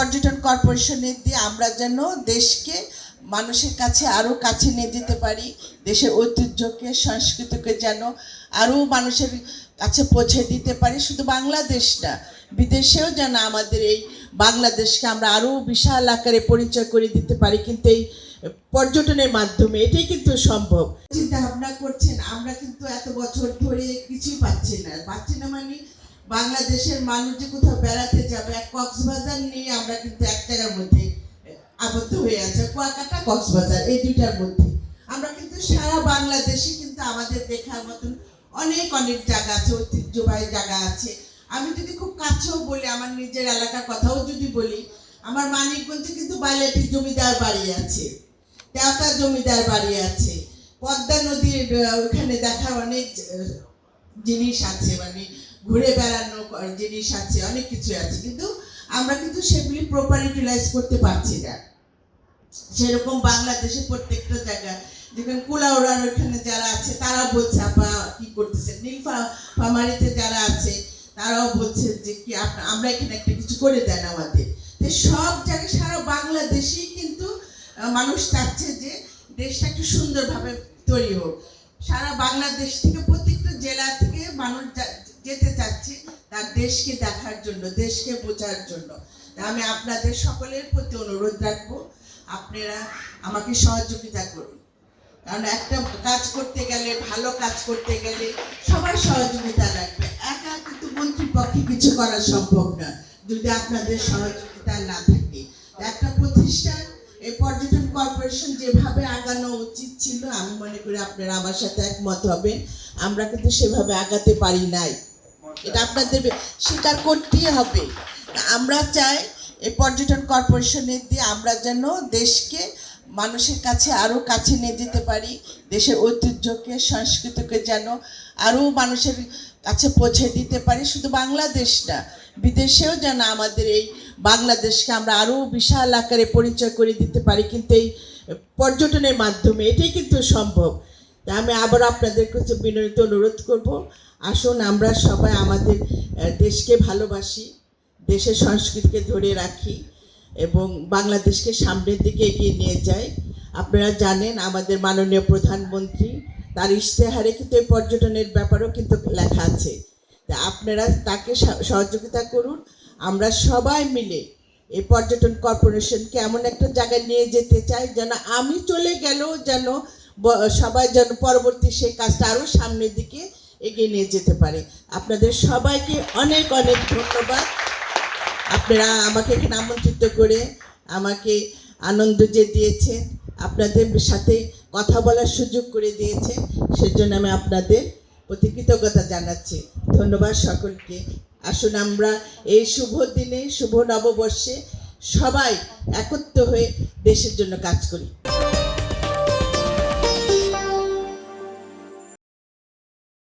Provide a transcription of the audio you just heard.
পর্যটন কর্পোরেশনের দিয়ে আমরা যেন দেশকে মানুষের কাছে আরও কাছে নিয়ে যেতে পারি, দেশের ঐতিহ্যকে সংস্কৃতিকে যেন আরও মানুষের কাছে পৌঁছে দিতে পারি। শুধু বাংলাদেশ না, বিদেশেও যেন আমাদের এই বাংলাদেশকে আমরা আরও বিশাল আকারে পরিচয় করে দিতে পারি। কিন্তু এই পর্যটনের মাধ্যমে এটাই কিন্তু সম্ভব। চিন্তা ভাবনা করছেন, আমরা কিন্তু এত বছর ধরে কিছুই পাচ্ছি না মানে বাংলাদেশের মানুষ যে কোথাও বেড়াতে যাবে, এক কক্সবাজার নিয়ে আমরা কিন্তু এক জায়গার মধ্যে আবদ্ধ হয়ে আছে, কুয়াকাটা কক্সবাজার এই দুইটার মধ্যে। আমরা কিন্তু সারা বাংলাদেশে কিন্তু আমাদের দেখার মতন অনেক অনেক জায়গা আছে, ঐতিহ্যবাহী জায়গা আছে। আমি যদি খুব কাছেও বলি, আমার নিজের এলাকার কথাও যদি বলি, আমার মানিকগঞ্জে কিন্তু বাইলাটির জমিদার বাড়ি আছে, তেওতা জমিদার বাড়ি আছে, পদ্মা নদীর ওখানে দেখার অনেক জিনিস আছে, মানে ঘুরে বেড়ানো জিনিস আছে, অনেক কিছু আছে। কিন্তু আমরা কিন্তু সেগুলি প্রপার ইউটিলাইজ করতে পারছি না। সেরকম বাংলাদেশের প্রত্যেকটা জায়গা, যেখানে কুলাউড়ার ওখানে যারা আছে তারা বলছে আপা কি করতেছে, নীলফামারীতে যারা আছে তারাও বলছে যে কি আমরা এখানে একটা কিছু করে দেন আমাদের। তো সব জায়গায় সারা বাংলাদেশেই কিন্তু মানুষ চাচ্ছে যে দেশটা একটু সুন্দরভাবে তৈরি হোক। সারা বাংলাদেশ থেকে প্রত্যেকটা জেলা থেকে মানুষ যেতে চাচ্ছে তার দেশকে দেখার জন্য, দেশকে বোঝার জন্য। আমি আপনাদের সকলের প্রতি অনুরোধ রাখবো, আপনারা আমাকে সহযোগিতা করুন। কারণ একটা কাজ করতে গেলে, ভালো কাজ করতে গেলে সবার সহযোগিতা লাগবে। একা কিন্তু মন্ত্রীর পক্ষে কিছু করা সম্ভব না যদি আপনাদের সহযোগিতা না থাকে। একটা প্রতিষ্ঠান, এই পর্যটন কর্পোরেশন যেভাবে আগানো উচিত ছিল, আমি মনে করি আপনারা আমার সাথে একমত হবেন, আমরা কিন্তু সেভাবে আগাতে পারি নাই। এটা আপনাদের স্বীকার করতেই হবে। আমরা চাই এই পর্যটন কর্পোরেশনের দিয়ে আমরা যেন দেশকে মানুষের কাছে আরও কাছে নিয়ে যেতে পারি, দেশের ঐতিহ্যকে সংস্কৃতিকে যেন আরও মানুষের কাছে পৌঁছে দিতে পারি। শুধু বাংলাদেশ না, বিদেশেও যেন আমাদের এই বাংলাদেশকে আমরা আরও বিশাল আকারে পরিচয় করে দিতে পারি। কিন্তু এই পর্যটনের মাধ্যমে এটাই কিন্তু সম্ভব। তা আমি আবার আপনাদের কাছে বিনীত অনুরোধ করব, আসুন আমরা সবাই আমাদের দেশকে ভালোবাসি, দেশের সংস্কৃতিকে ধরে রাখি এবং বাংলাদেশকে সামনের দিকে এগিয়ে নিয়ে যাই। আপনারা জানেন আমাদের মাননীয় প্রধানমন্ত্রী তার ইশতেহারে কিন্তু এই পর্যটনের ব্যাপারেও কিন্তু লেখা আছে। তা আপনারা তাকে সহযোগিতা করুন। আমরা সবাই মিলে এই পর্যটন কর্পোরেশনকে এমন একটা জায়গায় নিয়ে যেতে চাই যেন আমি চলে গেলেও যেন সবাই যেন পরবর্তী সেই কাজটা আরও সামনের দিকে এগিয়ে নিয়ে যেতে পারে। আপনাদের সবাইকে অনেক অনেক ধন্যবাদ। আপনারা আমাকে এখানে আমন্ত্রিত করে আমাকে আনন্দ যে দিয়েছেন, আপনাদের সাথে কথা বলার সুযোগ করে দিয়েছেন, সেজন্য আমি আপনাদের প্রতি কৃতজ্ঞতা জানাচ্ছি। ধন্যবাদ সকলকে। আসুন আমরা এই শুভ দিনে, শুভ নববর্ষে সবাই একত্র হয়ে দেশের জন্য কাজ করি।